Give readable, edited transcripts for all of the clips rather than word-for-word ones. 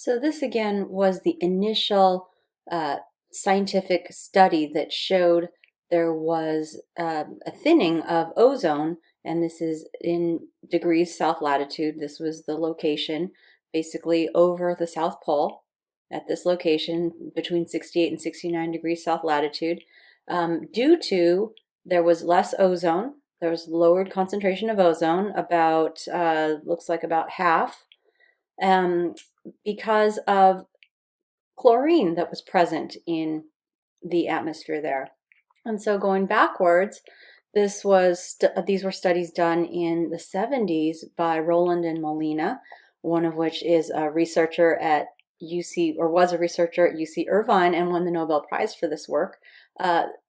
So this again was the initial scientific study that showed there was a thinning of ozone, and this is in degrees south latitude. This was the location, basically over the South Pole at this location between 68 and 69 degrees south latitude, due to there was less ozone. There was lowered concentration of ozone, about looks like about half. Um, because of chlorine that was present in the atmosphere there. And so going backwards, these were studies done in the 70s by Rowland and Molina, one of which is a researcher at UC, or was a researcher at UC Irvine and won the Nobel Prize for this work.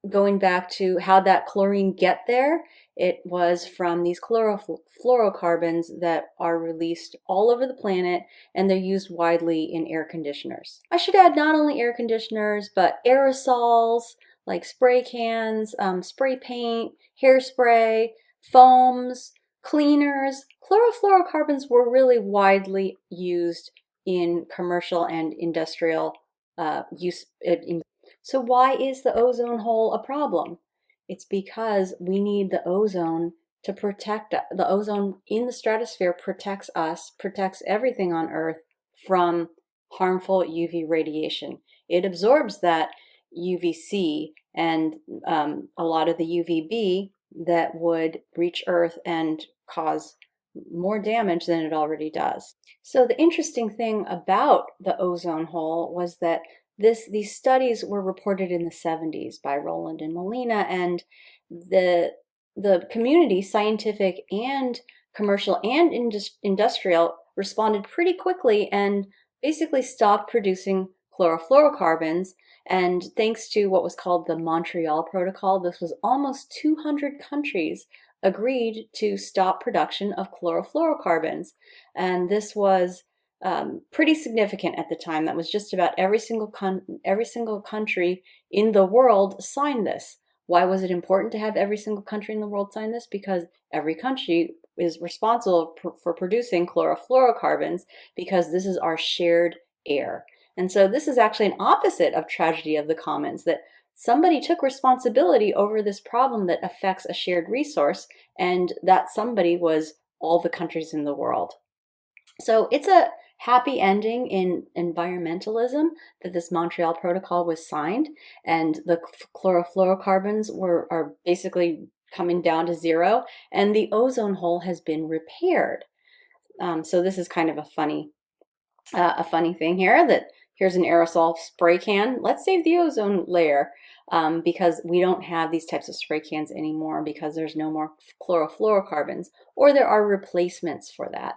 Going back to how that chlorine get there, it was from these chlorofluorocarbons that are released all over the planet, and they're used widely in air conditioners. I should add not only air conditioners, but aerosols, like spray cans, spray paint, hairspray, foams, cleaners. Chlorofluorocarbons were really widely used in commercial and industrial use. So why is the ozone hole a problem? It's because we need the ozone to protect. The ozone in the stratosphere protects us, protects everything on Earth from harmful UV radiation. It absorbs that UVC and a lot of the UVB that would reach Earth and cause more damage than it already does. So the interesting thing about the ozone hole was that these studies were reported in the 70s by Rowland and Molina, and the community, scientific and commercial and industrial, responded pretty quickly and basically stopped producing chlorofluorocarbons. And thanks to what was called the Montreal Protocol, this was almost 200 countries agreed to stop production of chlorofluorocarbons. And this was pretty significant at the time. That was just about every single country in the world signed this. Why was it important to have every single country in the world sign this? Because every country is responsible for producing chlorofluorocarbons, because this is our shared air. And so this is actually an opposite of tragedy of the commons, that somebody took responsibility over this problem that affects a shared resource, and that somebody was all the countries in the world. So it's a happy ending in environmentalism that this Montreal Protocol was signed, and the chlorofluorocarbons are basically coming down to zero, and the ozone hole has been repaired. So this is kind of a funny thing here, that here's an aerosol spray can. Let's save the ozone layer, because we don't have these types of spray cans anymore because there's no more chlorofluorocarbons, or there are replacements for that.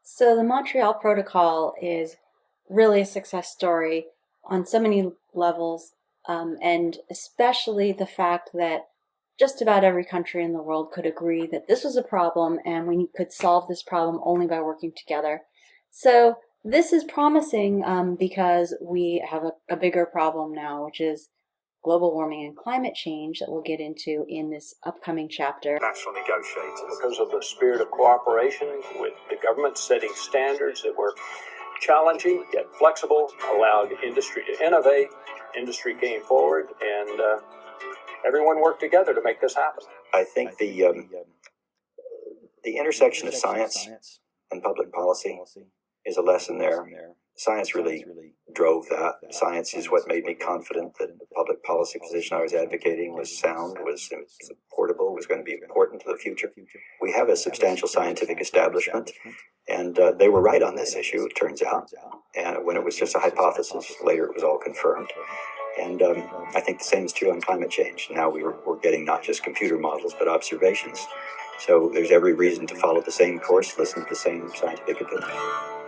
So the Montreal Protocol is really a success story on so many levels, and especially the fact that just about every country in the world could agree that this was a problem and we could solve this problem only by working together. So this is promising because we have a bigger problem now, which is global warming and climate change that we'll get into in this upcoming chapter. National negotiators, because of the spirit of cooperation with the government setting standards that were challenging yet flexible, allowed industry to innovate, industry came forward, and everyone worked together to make this happen. I think the intersection of science and public policy is a lesson there. Science really drove that. Science is what made me confident that the public policy position I was advocating was sound, was supportable, was going to be important to the future. We have a substantial scientific establishment, and they were right on this issue, it turns out. And when it was just a hypothesis, later it was all confirmed. And I think the same is true on climate change. Now we're getting not just computer models, but observations. So there's every reason to follow the same course, listen to the same scientific opinion.